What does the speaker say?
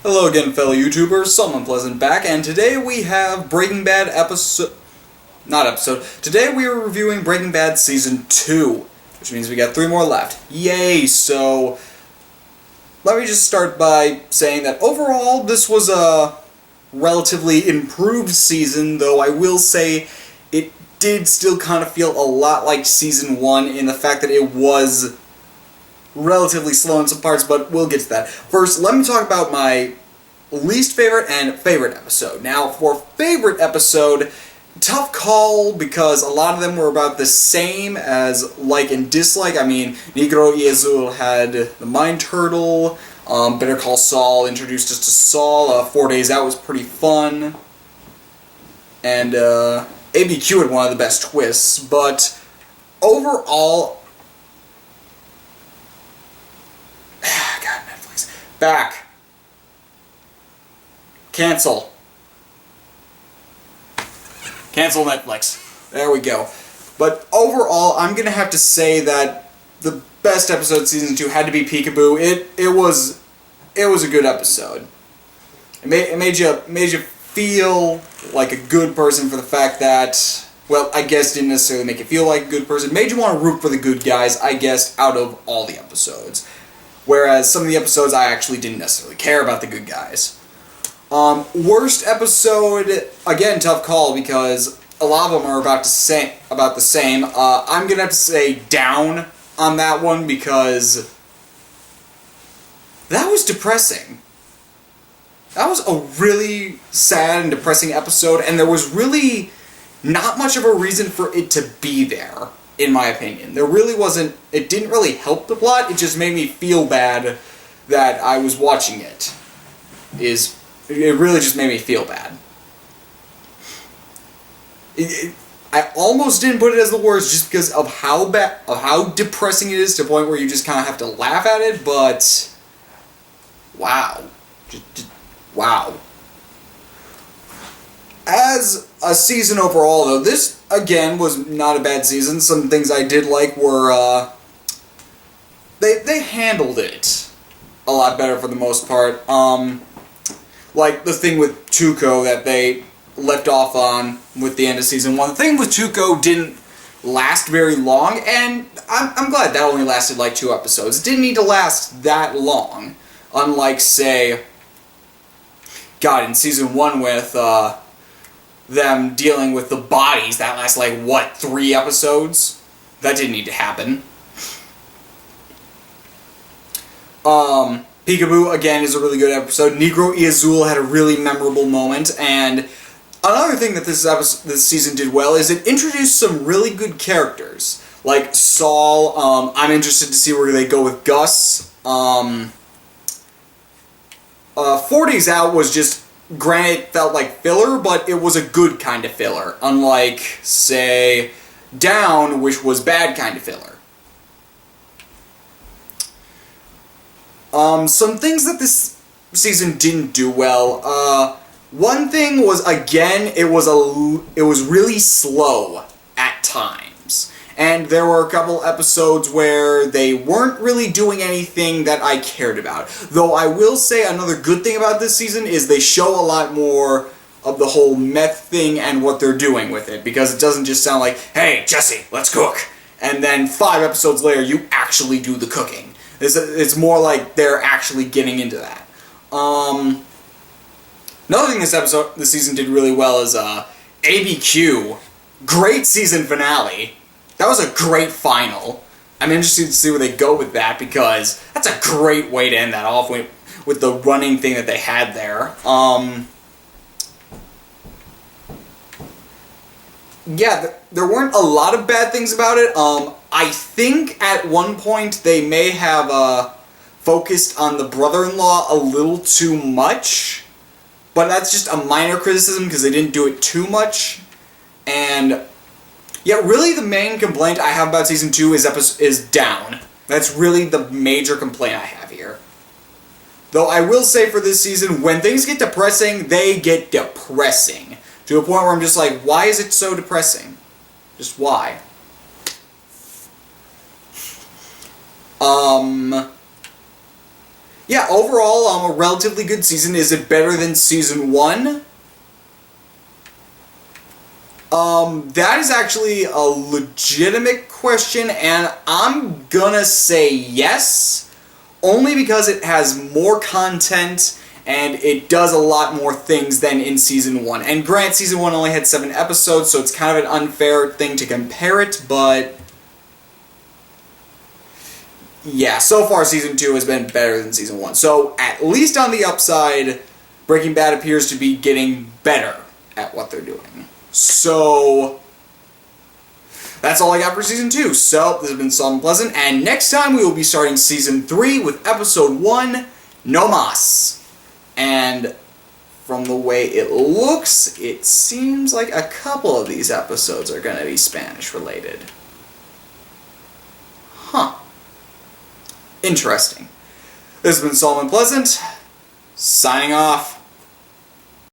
Hello again, fellow YouTubers, Solomon Pleasant back, and today we have Breaking Bad Today we are reviewing Breaking Bad Season 2, which means we got 3 more left. Yay! So, let me just start by saying that overall, this was a relatively improved season, though I will say it did still kind of feel a lot like Season 1 in the fact that it was relatively slow in some parts, but we'll get to that. First, let me talk about my least favorite and favorite episode. Now, for favorite episode, tough call because a lot of them were about the same as like and dislike. I mean, Negro y Azul had the Mind Turtle, Better Call Saul introduced us to Saul, 4 Days Out was pretty fun, and ABQ had one of the best twists, but overall, God, Netflix. Back. Cancel. Cancel Netflix. There we go. But overall, I'm gonna have to say that the best episode of Season 2 had to be Peekaboo. It was a good episode. It made you feel like a good person for the fact that, well, I guess didn't necessarily make you feel like a good person. Made you want to root for the good guys, I guess, out of all the episodes. Whereas some of the episodes I actually didn't necessarily care about the good guys. Worst episode, again, tough call because a lot of them are about the same. I'm gonna have to say down on that one because that was depressing. That was a really sad and depressing episode, and there was really not much of a reason for it to be there, in my opinion. There really wasn't, it didn't really help the plot, it just made me feel bad that I was watching it. It really just made me feel bad. I almost didn't put it as the worst just because of how depressing it is to the point where you just kind of have to laugh at it, but wow. Wow. As a season overall, though, this, again, was not a bad season. Some things I did like were, they handled it a lot better for the most part. Like the thing with Tuco that they left off on with the end of Season 1. The thing with Tuco didn't last very long, and I'm glad that only lasted like 2 episodes. It didn't need to last that long, unlike, say, God, in Season 1 with, them dealing with the bodies, that lasts like, what, 3 episodes? That didn't need to happen. Peekaboo, again, is a really good episode. Negro y Azul had a really memorable moment, and another thing that this season did well is it introduced some really good characters. Like Saul, I'm interested to see where they go with Gus. 4 Days Out was just, granted, it felt like filler, but it was a good kind of filler. Unlike, say, Down, which was bad kind of filler. Some things that this season didn't do well. One thing was, again, it was really slow at times. And there were a couple episodes where they weren't really doing anything that I cared about. Though I will say another good thing about this season is they show a lot more of the whole meth thing and what they're doing with it. Because it doesn't just sound like, hey, Jesse, let's cook. And then 5 episodes later, you actually do the cooking. It's more like they're actually getting into that. Another thing this season did really well is ABQ. Great season finale. That was a great final. I'm interested to see where they go with that because that's a great way to end that off with the running thing that they had there. Yeah, there weren't a lot of bad things about it. I think at one point they may have focused on the brother-in-law a little too much, but that's just a minor criticism because they didn't do it too much. And yeah, really the main complaint I have about Season 2 is Down. That's really the major complaint I have here. Though I will say for this season, when things get depressing, they get depressing. To a point where I'm just like, why is it so depressing? Just why? yeah, overall, a relatively good season. Is it better than season 1? That is actually a legitimate question, and I'm gonna say yes, only because it has more content and it does a lot more things than in season 1. And grant, season 1 only had 7 episodes, so it's kind of an unfair thing to compare it, but yeah, so far season 2 has been better than season 1. So at least on the upside, Breaking Bad appears to be getting better at what they're doing. So that's all I got for season 2. So this has been Salt and Pleasant, and next time we will be starting season 3 with episode 1, No Mas. And from the way it looks, it seems like a couple of these episodes are going to be Spanish related. Huh. Interesting. This has been Salt and Pleasant, signing off.